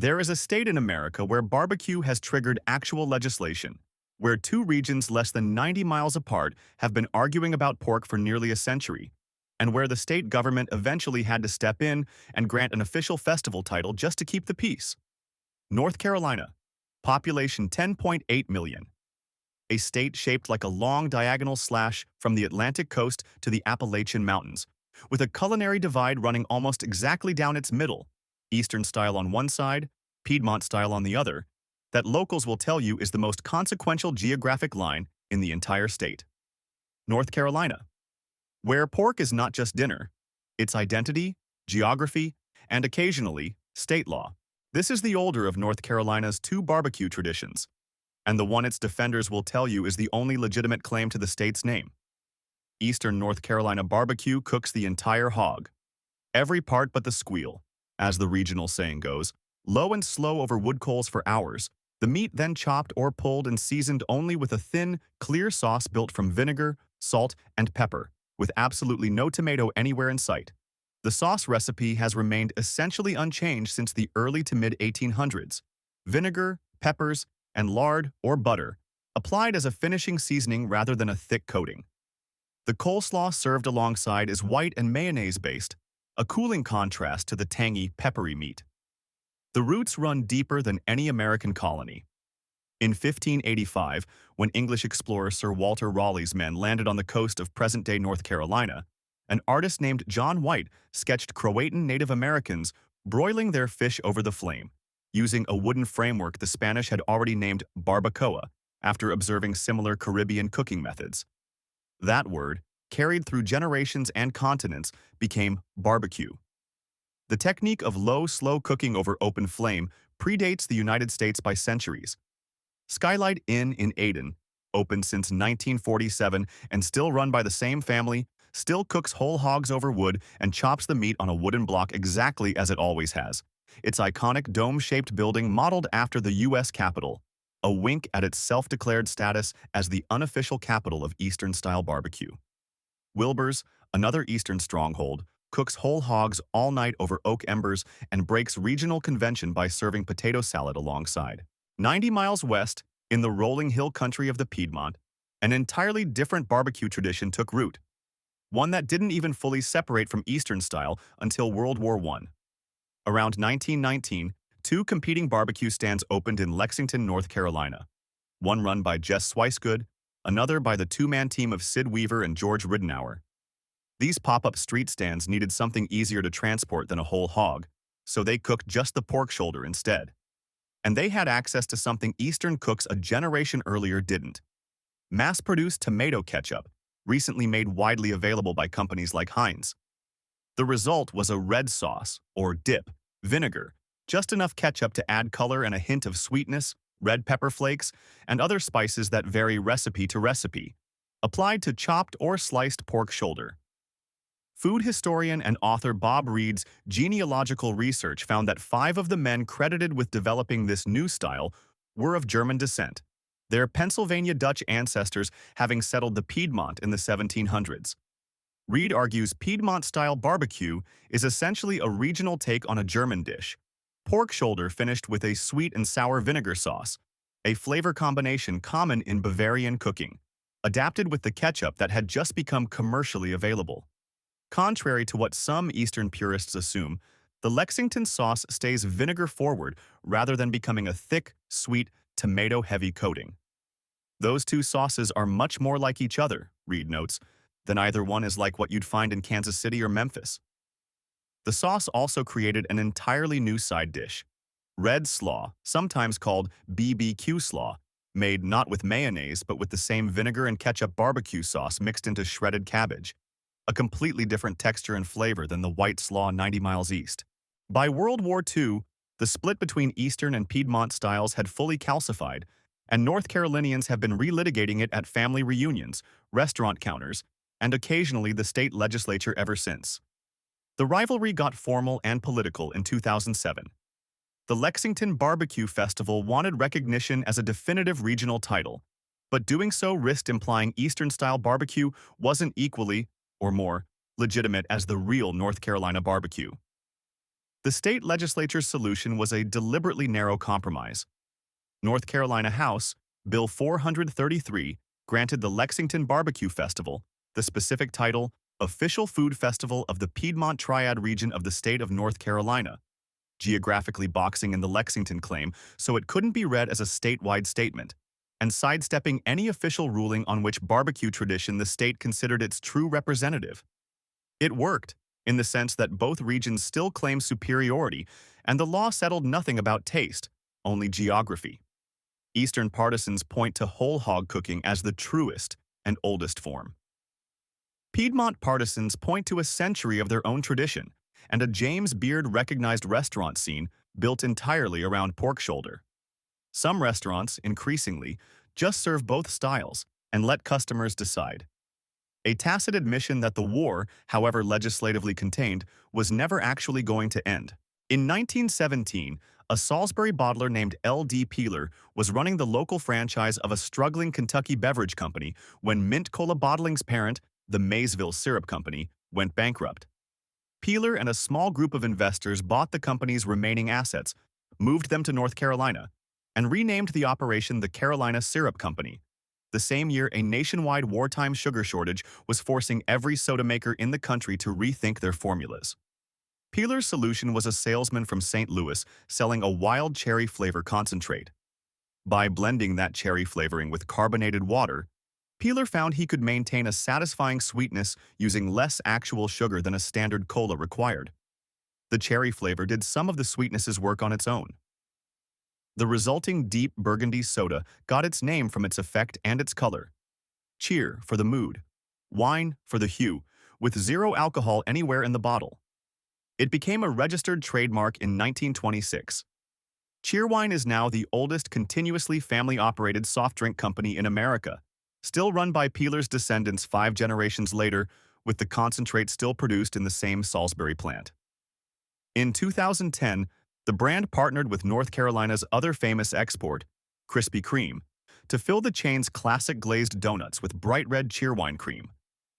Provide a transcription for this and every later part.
There is a state in America where barbecue has triggered actual legislation, where two regions less than 90 miles apart have been arguing about pork for nearly a century, and where the state government eventually had to step in and grant an official festival title just to keep the peace. North Carolina, population 10.8 million, a state shaped like a long diagonal slash from the Atlantic coast to the Appalachian Mountains, with a culinary divide running almost exactly down its middle, Eastern style on one side, Piedmont style on the other, that locals will tell you is the most consequential geographic line in the entire state. North Carolina, where pork is not just dinner, it's identity, geography, and occasionally, state law. This is the older of North Carolina's two barbecue traditions, and the one its defenders will tell you is the only legitimate claim to the state's name. Eastern North Carolina barbecue cooks the entire hog, every part but the squeal, as the regional saying goes, low and slow over wood coals for hours, the meat then chopped or pulled and seasoned only with a thin, clear sauce built from vinegar, salt, and pepper, with absolutely no tomato anywhere in sight. The sauce recipe has remained essentially unchanged since the early to mid-1800s. Vinegar, peppers, and lard or butter, applied as a finishing seasoning rather than a thick coating. The coleslaw served alongside is white and mayonnaise-based, a cooling contrast to the tangy, peppery meat. The roots run deeper than any American colony. In 1585, when English explorer Sir Walter Raleigh's men landed on the coast of present-day North Carolina, an artist named John White sketched Croatan Native Americans broiling their fish over the flame, using a wooden framework the Spanish had already named barbacoa after observing similar Caribbean cooking methods. That word, carried through generations and continents, became barbecue. The technique of low, slow cooking over open flame predates the United States by centuries. Skylight Inn in Aden, opened since 1947 and still run by the same family, still cooks whole hogs over wood and chops the meat on a wooden block exactly as it always has. Its iconic dome-shaped building modeled after the U.S. Capitol, a wink at its self-declared status as the unofficial capital of Eastern-style barbecue. Wilbur's, another Eastern stronghold, cooks whole hogs all night over oak embers and breaks regional convention by serving potato salad alongside. 90 miles west, in the rolling hill country of the Piedmont, an entirely different barbecue tradition took root, one that didn't even fully separate from Eastern style until World War I. Around 1919, two competing barbecue stands opened in Lexington, North Carolina, one run by Jess Swicegood, another by the two-man team of Sid Weaver and George Ridenour. These pop-up street stands needed something easier to transport than a whole hog, so they cooked just the pork shoulder instead. And they had access to something Eastern cooks a generation earlier didn't: mass-produced tomato ketchup, recently made widely available by companies like Heinz. The result was a red sauce, or dip, vinegar, just enough ketchup to add color and a hint of sweetness, red pepper flakes, and other spices that vary recipe to recipe, applied to chopped or sliced pork shoulder. Food historian and author Bob Reed's genealogical research found that 5 of the men credited with developing this new style were of German descent, their Pennsylvania Dutch ancestors having settled the Piedmont in the 1700s. Reed argues Piedmont-style barbecue is essentially a regional take on a German dish, pork shoulder finished with a sweet and sour vinegar sauce, a flavor combination common in Bavarian cooking, adapted with the ketchup that had just become commercially available. Contrary to what some Eastern purists assume, the Lexington sauce stays vinegar-forward rather than becoming a thick, sweet, tomato-heavy coating. Those two sauces are much more like each other, Reed notes, than either one is like what you'd find in Kansas City or Memphis. The sauce also created an entirely new side dish, red slaw, sometimes called BBQ slaw, made not with mayonnaise but with the same vinegar and ketchup barbecue sauce mixed into shredded cabbage, a completely different texture and flavor than the white slaw 90 miles east. By World War II, the split between Eastern and Piedmont styles had fully calcified, and North Carolinians have been relitigating it at family reunions, restaurant counters, and occasionally the state legislature ever since. The rivalry got formal and political in 2007. The Lexington Barbecue Festival wanted recognition as a definitive regional title, but doing so risked implying Eastern-style barbecue wasn't equally, or more, legitimate as the real North Carolina barbecue. The state legislature's solution was a deliberately narrow compromise. North Carolina House, Bill 433, granted the Lexington Barbecue Festival the specific title Official Food Festival of the Piedmont Triad region of the state of North Carolina, geographically boxing in the Lexington claim so it couldn't be read as a statewide statement, and sidestepping any official ruling on which barbecue tradition the state considered its true representative. It worked, in the sense that both regions still claim superiority, and the law settled nothing about taste, only geography. Eastern partisans point to whole hog cooking as the truest and oldest form. Piedmont partisans point to a century of their own tradition and a James Beard-recognized restaurant scene built entirely around pork shoulder. Some restaurants, increasingly, just serve both styles and let customers decide. A tacit admission that the war, however legislatively contained, was never actually going to end. In 1917, a Salisbury bottler named L.D. Peeler was running the local franchise of a struggling Kentucky beverage company when Mint Cola Bottling's parent, the Maysville Syrup Company, went bankrupt. Peeler and a small group of investors bought the company's remaining assets, moved them to North Carolina, and renamed the operation the Carolina Syrup Company. The same year, a nationwide wartime sugar shortage was forcing every soda maker in the country to rethink their formulas. Peeler's solution was a salesman from St. Louis selling a wild cherry flavor concentrate. By blending that cherry flavoring with carbonated water, Peeler found he could maintain a satisfying sweetness using less actual sugar than a standard cola required. The cherry flavor did some of the sweetness's work on its own. The resulting deep burgundy soda got its name from its effect and its color. Cheer for the mood, wine for the hue, with zero alcohol anywhere in the bottle. It became a registered trademark in 1926. Cheerwine is now the oldest continuously family-operated soft drink company in America, still run by Peeler's descendants 5 generations later, with the concentrate still produced in the same Salisbury plant. In 2010, the brand partnered with North Carolina's other famous export, Krispy Kreme, to fill the chain's classic glazed donuts with bright red cheerwine cream.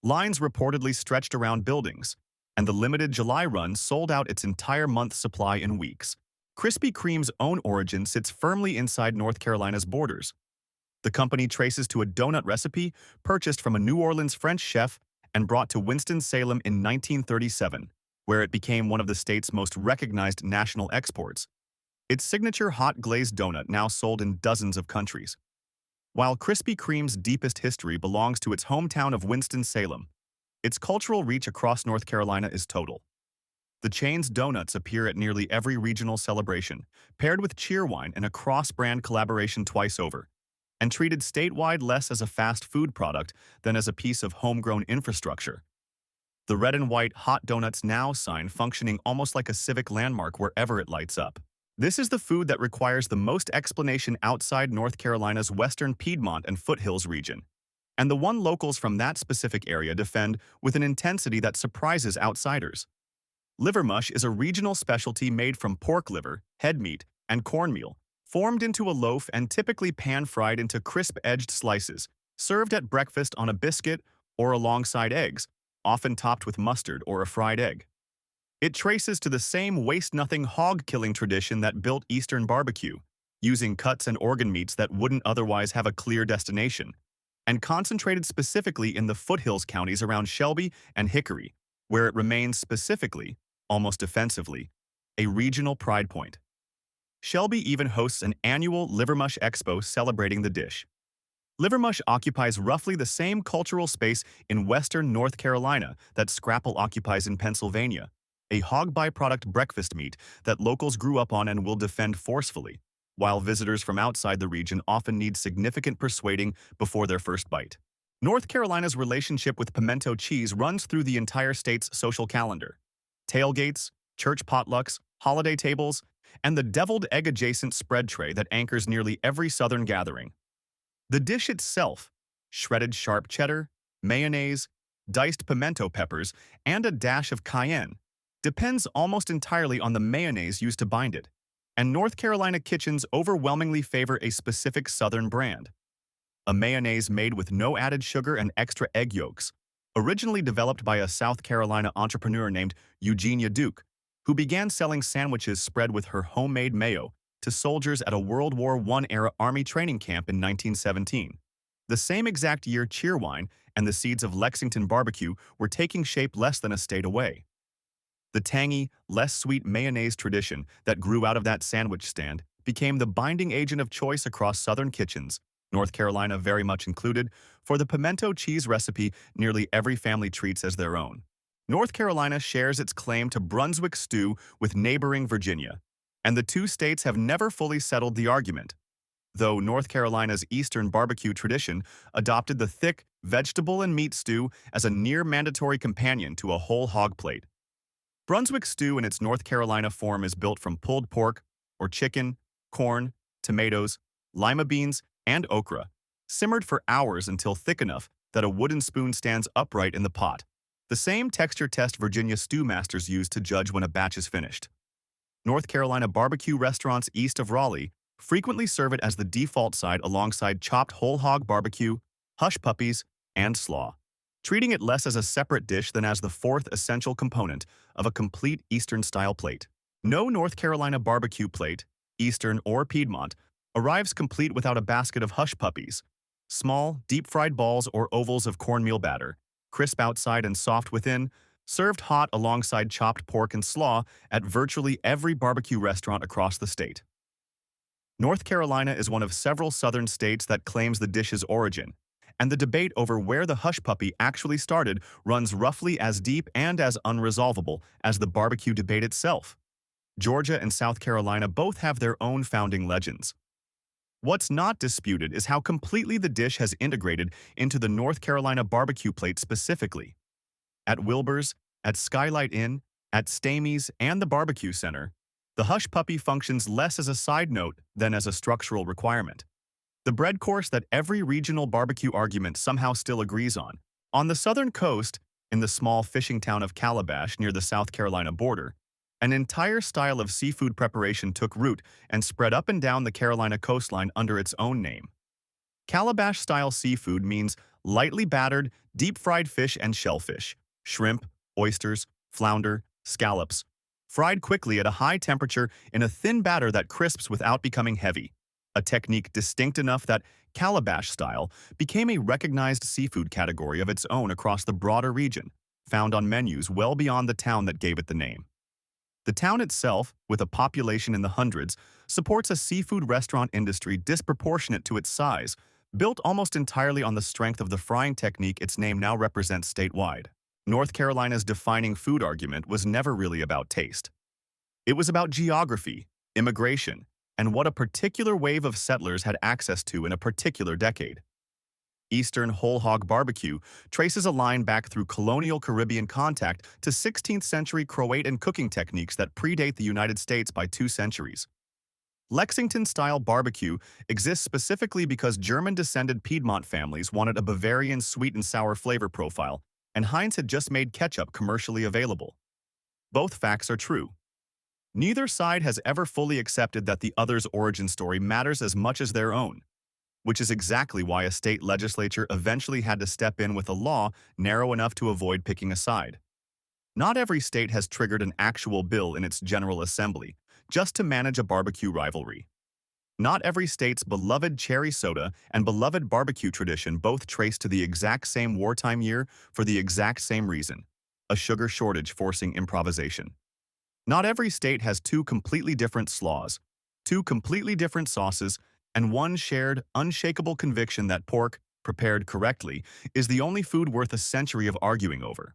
Lines reportedly stretched around buildings, and the limited July run sold out its entire month's supply in weeks. Krispy Kreme's own origin sits firmly inside North Carolina's borders. The company traces to a donut recipe purchased from a New Orleans French chef and brought to Winston-Salem in 1937, where it became one of the state's most recognized national exports. Its signature hot glazed donut now sold in dozens of countries. While Krispy Kreme's deepest history belongs to its hometown of Winston-Salem, its cultural reach across North Carolina is total. The chain's donuts appear at nearly every regional celebration, paired with cheerwine in a cross-brand collaboration twice over, and treated statewide less as a fast food product than as a piece of homegrown infrastructure. The red and white Hot Donuts Now sign functioning almost like a civic landmark wherever it lights up. This is the food that requires the most explanation outside North Carolina's western Piedmont and foothills region, and the one locals from that specific area defend with an intensity that surprises outsiders. Livermush is a regional specialty made from pork liver, head meat, and cornmeal, formed into a loaf and typically pan-fried into crisp-edged slices, served at breakfast on a biscuit or alongside eggs, often topped with mustard or a fried egg. It traces to the same waste-nothing hog-killing tradition that built Eastern barbecue, using cuts and organ meats that wouldn't otherwise have a clear destination, and concentrated specifically in the foothills counties around Shelby and Hickory, where it remains specifically, almost defensively, a regional pride point. Shelby even hosts an annual Livermush Expo celebrating the dish. Livermush occupies roughly the same cultural space in western North Carolina that scrapple occupies in Pennsylvania, a hog byproduct breakfast meat that locals grew up on and will defend forcefully, while visitors from outside the region often need significant persuading before their first bite. North Carolina's relationship with pimento cheese runs through the entire state's social calendar. Tailgates, church potlucks, holiday tables, and the deviled egg-adjacent spread tray that anchors nearly every southern gathering. The dish itself, shredded sharp cheddar, mayonnaise, diced pimento peppers, and a dash of cayenne, depends almost entirely on the mayonnaise used to bind it, and North Carolina kitchens overwhelmingly favor a specific southern brand. A mayonnaise made with no added sugar and extra egg yolks, originally developed by a South Carolina entrepreneur named Eugenia Duke, who began selling sandwiches spread with her homemade mayo to soldiers at a World War I-era Army training camp in 1917. The same exact year cheerwine and the seeds of Lexington barbecue were taking shape less than a state away. The tangy, less sweet mayonnaise tradition that grew out of that sandwich stand became the binding agent of choice across Southern kitchens, North Carolina very much included, for the pimento cheese recipe nearly every family treats as their own. North Carolina shares its claim to Brunswick stew with neighboring Virginia, and the two states have never fully settled the argument, though North Carolina's Eastern barbecue tradition adopted the thick vegetable and meat stew as a near-mandatory companion to a whole hog plate. Brunswick stew in its North Carolina form is built from pulled pork or chicken, corn, tomatoes, lima beans, and okra, simmered for hours until thick enough that a wooden spoon stands upright in the pot, the same texture test Virginia stew masters use to judge when a batch is finished. North Carolina barbecue restaurants east of Raleigh frequently serve it as the default side alongside chopped whole hog barbecue, hush puppies, and slaw, treating it less as a separate dish than as the fourth essential component of a complete Eastern-style plate. No North Carolina barbecue plate, Eastern or Piedmont, arrives complete without a basket of hush puppies, small, deep-fried balls or ovals of cornmeal batter, crisp outside and soft within, served hot alongside chopped pork and slaw at virtually every barbecue restaurant across the state. North Carolina is one of several southern states that claims the dish's origin, and the debate over where the hush puppy actually started runs roughly as deep and as unresolvable as the barbecue debate itself. Georgia and South Carolina both have their own founding legends. What's not disputed is how completely the dish has integrated into the North Carolina barbecue plate specifically. At Wilbur's, at Skylight Inn, at Stamey's, and the Barbecue Center, the hush puppy functions less as a side note than as a structural requirement. The bread course that every regional barbecue argument somehow still agrees on. On the southern coast, in the small fishing town of Calabash near the South Carolina border, an entire style of seafood preparation took root and spread up and down the Carolina coastline under its own name. Calabash-style seafood means lightly battered, deep-fried fish and shellfish, shrimp, oysters, flounder, scallops, fried quickly at a high temperature in a thin batter that crisps without becoming heavy, a technique distinct enough that Calabash style became a recognized seafood category of its own across the broader region, found on menus well beyond the town that gave it the name. The town itself, with a population in the hundreds, supports a seafood restaurant industry disproportionate to its size, built almost entirely on the strength of the frying technique its name now represents statewide. North Carolina's defining food argument was never really about taste. It was about geography, immigration, and what a particular wave of settlers had access to in a particular decade. Eastern whole hog barbecue traces a line back through colonial Caribbean contact to 16th century Croatan cooking techniques that predate the United States by 2 centuries. Lexington-style barbecue exists specifically because German-descended Piedmont families wanted a Bavarian sweet and sour flavor profile, and Heinz had just made ketchup commercially available. Both facts are true. Neither side has ever fully accepted that the other's origin story matters as much as their own, which is exactly why a state legislature eventually had to step in with a law narrow enough to avoid picking a side. Not every state has triggered an actual bill in its General Assembly just to manage a barbecue rivalry. Not every state's beloved cherry soda and beloved barbecue tradition both trace to the exact same wartime year for the exact same reason, a sugar shortage forcing improvisation. Not every state has 2 completely different slaws, 2 completely different sauces, and one shared, unshakable conviction that pork, prepared correctly, is the only food worth a century of arguing over.